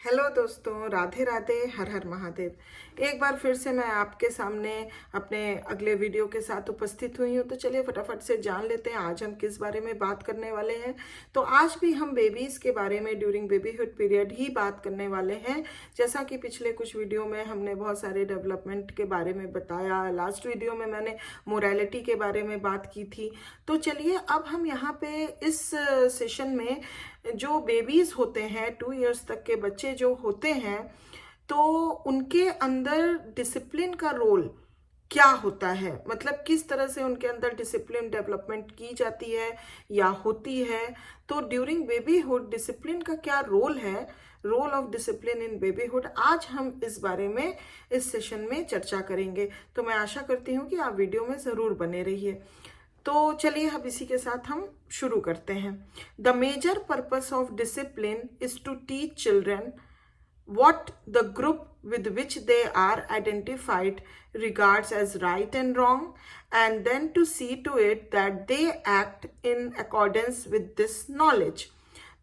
Hello दोस्तों, राधे राधे, हर हर महादेव। एक बार फिर से मैं आपके सामने अपने अगले वीडियो के साथ उपस्थित हुई हूँ। तो चलिए फटाफट से जान लेते हैं आज हम किस बारे में बात करने वाले हैं। तो आज भी हम बेबीज़ के बारे में ड्यूरिंग बेबीहुड पीरियड ही बात करने वाले हैं। जैसा कि पिछले कुछ वीडियो में हमने बहुत सारे डेवलपमेंट के बारे में बताया, लास्ट वीडियो में मैंने मोरालिटी के बारे में बात की थी। तो चलिए अब हम यहाँ पे इस सेशन में जो बेबीज होते हैं, 2 इयर्स तक के बच्चे जो होते हैं, तो उनके अंदर डिसिप्लिन का रोल क्या होता है, मतलब किस तरह से उनके अंदर डिसिप्लिन डेवलपमेंट की जाती है या होती है। तो ड्यूरिंग बेबीहुड डिसिप्लिन का क्या रोल है, role of discipline in babyhood, आज हम इस बारे में इस सेशन में चर्चा करेंगे। तो मैं आशा करती हूँ कि आप वीडियो में ज़रूर बने रहिए। तो चलिए अब इसी के साथ हम शुरू करते हैं। The major purpose of discipline is to teach children what the group with which they are identified regards as right and wrong, and then to see to it that they act in accordance with this knowledge.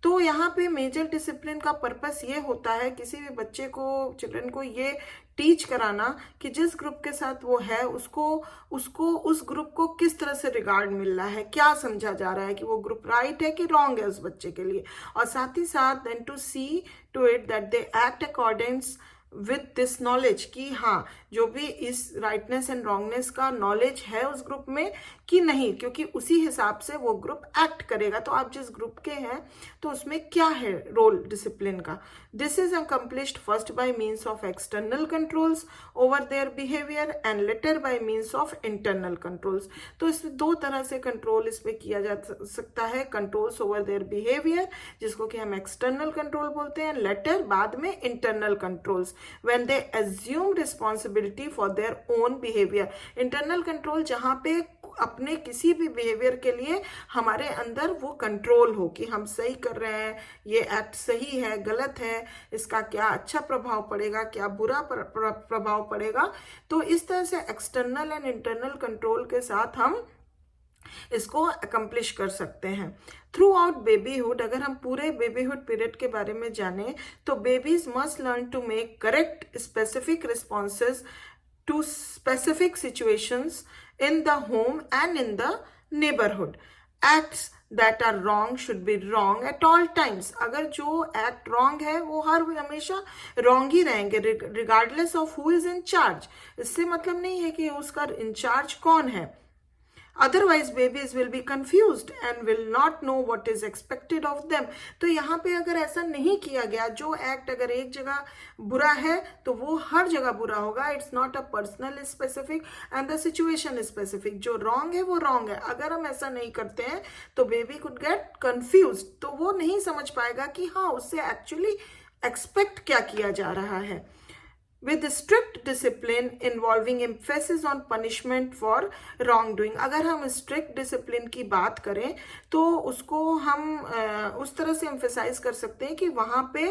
तो यहाँ पे major discipline का purpose ये होता है किसी भी बच्चे को, चिल्ड्रन को ये टीच कराना कि जिस ग्रुप के साथ वो है उसको उसको उस ग्रुप को किस तरह से रिगार्ड मिल रहा है, क्या समझा जा रहा है कि वो ग्रुप राइट है कि रॉन्ग है उस बच्चे के लिए। और साथ ही साथ then to see to it that they act accordings with this knowledge, कि हाँ जो भी इस राइटनेस एंड रॉन्गनेस का नॉलेज है उस ग्रुप में कि नहीं, क्योंकि उसी हिसाब से वो ग्रुप एक्ट करेगा। तो आप जिस ग्रुप के हैं तो उसमें क्या है रोल डिसिप्लिन का। This is accomplished first by means of external controls over their behaviour and later bye means of internal controls. तो इसमें दो तरह से कंट्रोल इसमें किया जा सकता है, कंट्रोल्स ओवर देयर बिहेवियर जिसको कि हम एक्सटर्नल कंट्रोल बोलते हैं, लेटर बाद में internal controls when they assume responsibility for their own behavior। Internal control जहाँ पे अपने किसी भी बिहेवियर के लिए हमारे अंदर वो कंट्रोल हो कि हम सही कर रहे हैं, ये एक्ट सही है गलत है, इसका क्या अच्छा प्रभाव पड़ेगा, क्या बुरा प्रभाव पड़ेगा। तो इस तरह से एक्सटर्नल एंड इंटरनल कंट्रोल के साथ हम इसको अकम्प्लिश कर सकते हैं थ्रू आउट बेबीहुड। अगर हम पूरे बेबीहुड पीरियड के बारे में जाने तो babies must learn to make correct specific responses to specific situations in the home and in the neighborhood. Acts that are wrong should be wrong at all times। अगर जो एक्ट रॉन्ग है वो हमेशा रॉन्ग ही रहेंगे regardless of who is in charge. इससे मतलब नहीं है कि उसका इंचार्ज कौन है। Otherwise babies will be confused and will not know what is expected of them। तो यहाँ पे अगर ऐसा नहीं किया गया, जो एक्ट अगर एक जगह बुरा है तो वो हर जगह बुरा होगा। It's not a personal specific and the situation specific. जो रॉन्ग है वो रॉन्ग है। अगर हम ऐसा नहीं करते हैं तो बेबी कुड गेट कंफ्यूज, तो वो नहीं समझ पाएगा कि हाँ उससे एक्चुअली एक्सपेक्ट क्या किया जा रहा है। with strict discipline involving emphasis on punishment for wrongdoing। अगर हम strict discipline की बात करें तो उसको हम उस तरह से emphasize कर सकते हैं कि वहाँ पे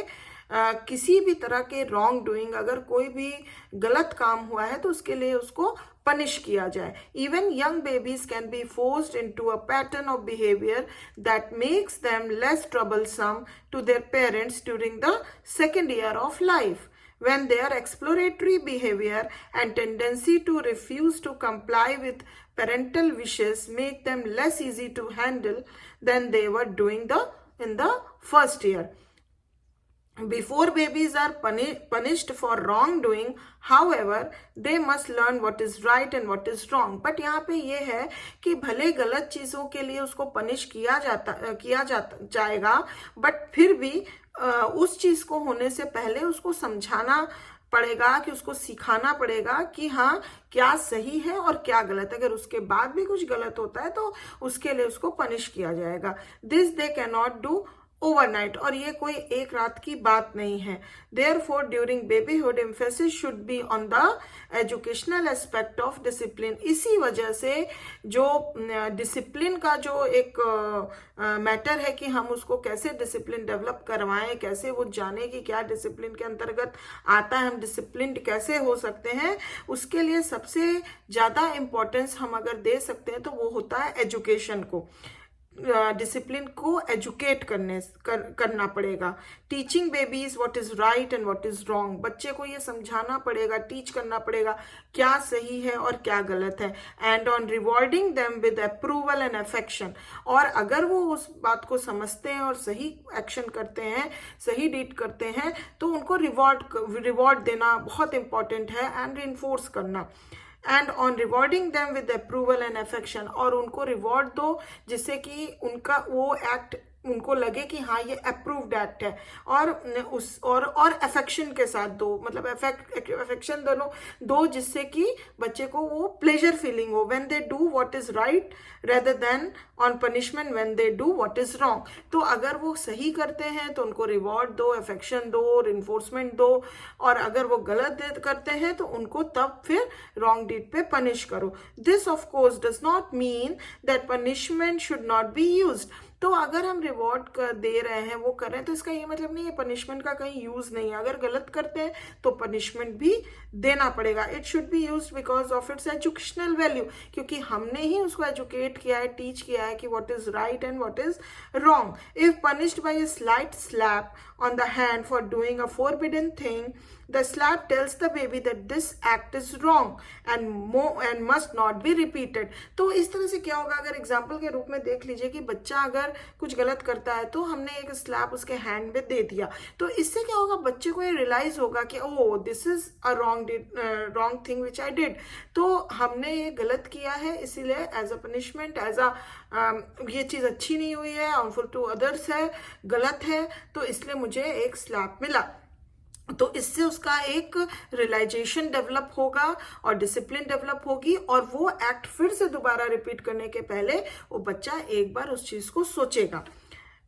किसी भी तरह के wrong doing, अगर कोई भी गलत काम हुआ है तो उसके लिए उसको पनिश किया जाए। Even young babies can be forced into a pattern of behavior that makes them less troublesome to their parents during the second year of life, when their exploratory behavior and tendency to refuse to comply with parental wishes make them less easy to handle than they were doing in the first year। Before babies are punished for wrongdoing, however, they must learn what is right and what is wrong। But यहाँ पे ये है कि भले गलत चीज़ों के लिए उसको पनिश किया जाएगा, बट फिर भी उस चीज़ को होने से पहले उसको समझाना पड़ेगा, कि उसको सिखाना पड़ेगा कि हाँ क्या सही है और क्या गलत। अगर उसके बाद भी कुछ गलत होता है तो उसके लिए उसको पनिश किया जाएगा। This they can not do overnight, और ये कोई एक रात की बात नहीं है। Therefore during babyhood emphasis should be on the educational aspect of discipline. इसी वजह से जो डिसिप्लिन का जो एक मैटर है कि हम उसको कैसे डिसिप्लिन डेवलप करवाएं, कैसे वो जाने कि क्या डिसिप्लिन के अंतर्गत आता है, हम डिसिप्लिन कैसे हो सकते हैं, उसके लिए सबसे ज़्यादा इम्पोर्टेंस हम अगर दे सकते हैं तो वो होता है एजुकेशन को। डिसिप्लिन को एजुकेट करना पड़ेगा। Teaching babies what is right and what is wrong, बच्चे को ये समझाना पड़ेगा, टीच करना पड़ेगा क्या सही है और क्या गलत है। And on rewarding them with approval and affection, और अगर वो उस बात को समझते हैं और सही एक्शन करते हैं, सही डीड करते हैं, तो उनको रिवॉर्ड देना बहुत इंपॉर्टेंट है एंड रिइंफोर्स करना। And on rewarding them with approval and affection, और उनको रिवॉर्ड दो जिससे कि उनका वो एक्ट उनको लगे कि हाँ ये अप्रूव्ड एक्ट है, और अफेक्शन के साथ दो, मतलब अफेक्शन दोनों दो जिससे कि बच्चे को वो प्लेजर फीलिंग हो when they do what is right rather than on punishment when they do what is wrong. तो अगर वो सही करते हैं तो उनको रिवॉर्ड दो, अफेक्शन दो, इन्फोर्समेंट दो, और अगर वो गलत करते हैं तो उनको तब फिर रॉन्ग डीड पे पनिश करो। This of course does not mean that punishment should not be used. तो अगर हम रिवॉर्ड दे रहे हैं, वो कर रहे हैं, तो इसका ये मतलब नहीं है पनिशमेंट का कहीं यूज नहीं है। अगर गलत करते हैं तो पनिशमेंट भी देना पड़ेगा। It should be used because of its educational value, क्योंकि हमने ही उसको एजुकेट किया है, टीच किया है कि what is right and what is wrong. If punished by a slight slap on the hand for doing a forbidden thing, the slap tells the baby that this act is wrong and must not be repeated। तो इस तरह से क्या होगा, अगर example के रूप में देख लीजिए कि बच्चा अगर कुछ गलत करता है तो हमने एक स्लैप उसके हैंड में दे दिया, तो इससे क्या होगा, बच्चे को ये रियलाइज होगा कि oh this is a wrong thing which I did, तो हमने ये गलत किया है, इसीलिए as a punishment, as a ये चीज़ अच्छी नहीं हुई है, हार्मफुल टू अदर्स है, गलत है, तो इसलिए मुझे एक स्लैप मिला। तो इससे उसका एक रियलाइजेशन डेवलप होगा और डिसिप्लिन डेवलप होगी, और वो एक्ट फिर से दोबारा रिपीट करने के पहले वो बच्चा एक बार उस चीज को सोचेगा।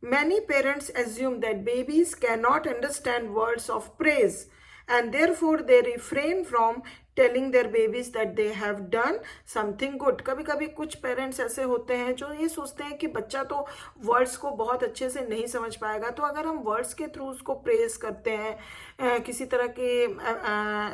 Many parents assume that babies cannot understand words of praise and therefore they refrain from telling their babies that they have done something good। कभी कभी कुछ पेरेंट्स ऐसे होते हैं जो ये सोचते हैं कि बच्चा तो वर्ड्स को बहुत अच्छे से नहीं समझ पाएगा, तो अगर हम वर्ड्स के थ्रू उसको प्रेज करते हैं, किसी तरह के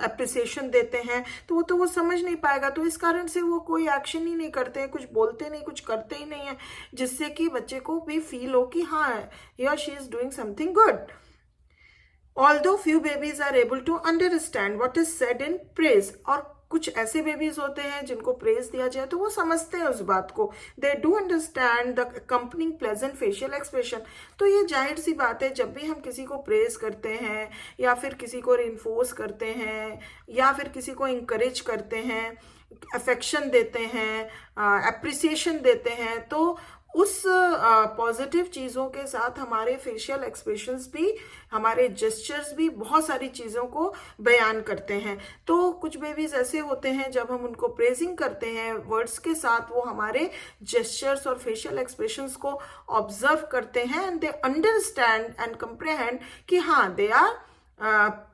अप्रिसिएशन देते हैं, तो वो समझ नहीं पाएगा। तो इस कारण से वो कोई एक्शन ही नहीं करते हैं, कुछ बोलते नहीं, कुछ करते ही नहीं है, जिससे कि बच्चे को भी फील हो कि हाँ ही और she is doing something good. Although few babies are able to understand what is said in praise, और कुछ ऐसे बेबीज होते हैं जिनको प्रेज दिया जाए तो वो समझते हैं उस बात को, they do understand the accompanying pleasant facial expression। तो ये जाहिर सी बात है, जब भी हम किसी को प्रेज करते हैं या फिर किसी को रिइंफोर्स करते हैं या फिर किसी को इंकरेज करते हैं, अफेक्शन देते हैं, अप्रिसिएशन देते हैं, तो उस पॉजिटिव चीज़ों के साथ हमारे फेशियल एक्सप्रेशंस भी, हमारे जेस्चर्स भी बहुत सारी चीज़ों को बयान करते हैं। तो कुछ बेबीज ऐसे होते हैं जब हम उनको प्रेजिंग करते हैं वर्ड्स के साथ, वो हमारे जेस्चर्स और फेशियल एक्सप्रेशंस को ऑब्जर्व करते हैं एंड दे अंडरस्टैंड एंड कंप्रेहेंड कि हाँ दे आर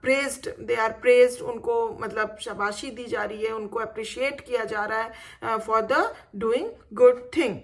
प्रेज्ड, उनको मतलब शाबाशी दी जा रही है, उनको अप्रिशिएट किया जा रहा है for the doing good thing.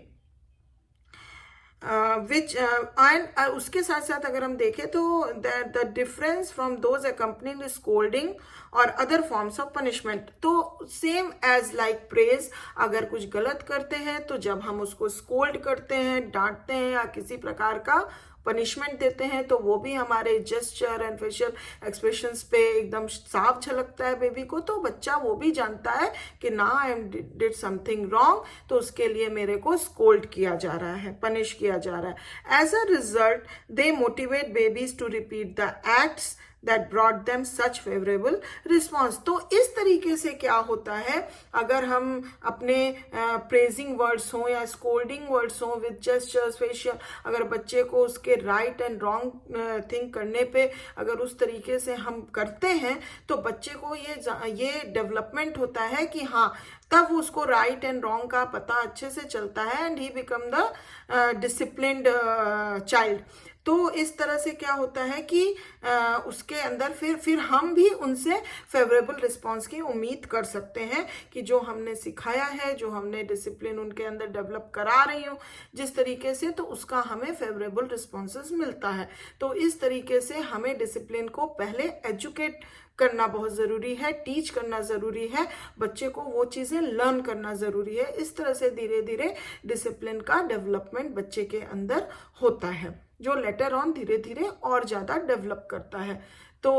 उसके साथ साथ अगर हम देखें तो the difference from those accompanying scolding और अदर फॉर्म्स ऑफ पनिशमेंट, तो सेम एज लाइक प्रेज, अगर कुछ गलत करते हैं तो जब हम उसको स्कोल्ड करते हैं, डांटते हैं या किसी प्रकार का पनिशमेंट देते हैं, तो वो भी हमारे जेस्चर एंड फेशियल एक्सप्रेशंस पे एकदम साफ झलकता है बेबी को, तो बच्चा वो भी जानता है कि ना I am did something wrong, तो उसके लिए मेरे को स्कोल्ड किया जा रहा है, पनिश किया जा रहा है। As a result they motivate babies to repeat the acts that brought them such favorable response। तो इस तरीके से क्या होता है, अगर हम अपने प्रेजिंग वर्ड्स हों या स्कोल्डिंग वर्ड्स हों विद जेस्चर्स फेशियल, अगर बच्चे को उसके राइट एंड रॉन्ग थिंग करने पे अगर उस तरीके से हम करते हैं, तो बच्चे को ये डेवलपमेंट होता है कि हाँ तब उसको राइट एंड रॉन्ग का पता अच्छे से चलता है and he become the disciplined child. तो इस तरह से क्या होता है कि उसके अंदर फिर हम भी उनसे फेवरेबल रिस्पॉन्स की उम्मीद कर सकते हैं कि जो हमने सिखाया है, जो हमने डिसिप्लिन उनके अंदर डेवलप करा रही हूँ जिस तरीके से, तो उसका हमें फेवरेबल रिस्पॉन्सेस मिलता है। तो इस तरीके से हमें डिसिप्लिन को पहले एजुकेट करना बहुत ज़रूरी है, टीच करना ज़रूरी है, बच्चे को वो चीज़ें लर्न करना ज़रूरी है। इस तरह से धीरे धीरे डिसिप्लिन का डेवलपमेंट बच्चे के अंदर होता है, जो लेटर ऑन धीरे धीरे और ज़्यादा डेवलप करता है। तो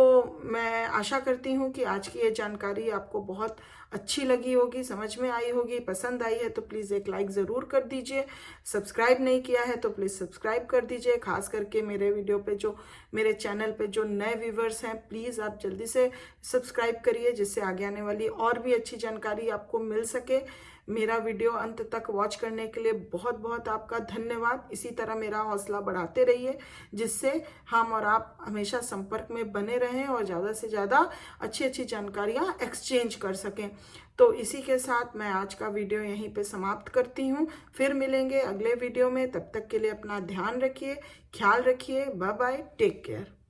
मैं आशा करती हूँ कि आज की ये जानकारी आपको बहुत अच्छी लगी होगी, समझ में आई होगी, पसंद आई है तो प्लीज़ एक लाइक ज़रूर कर दीजिए। सब्सक्राइब नहीं किया है तो प्लीज़ सब्सक्राइब कर दीजिए। खास करके मेरे वीडियो पे जो मेरे चैनल पे जो नए व्यूवर्स हैं, प्लीज़ आप जल्दी से सब्सक्राइब करिए, जिससे आगे आने वाली और भी अच्छी जानकारी आपको मिल सके। मेरा वीडियो अंत तक वॉच करने के लिए बहुत बहुत आपका धन्यवाद। इसी तरह मेरा हौसला बढ़ाते रहिए, जिससे हम और आप हमेशा संपर्क में बने रहें और ज़्यादा से ज़्यादा अच्छी अच्छी जानकारियाँ एक्सचेंज कर सकें। तो इसी के साथ मैं आज का वीडियो यहीं पे समाप्त करती हूँ। फिर मिलेंगे अगले वीडियो में, तब तक के लिए अपना ध्यान रखिए, ख्याल रखिए। Bye bye, take care.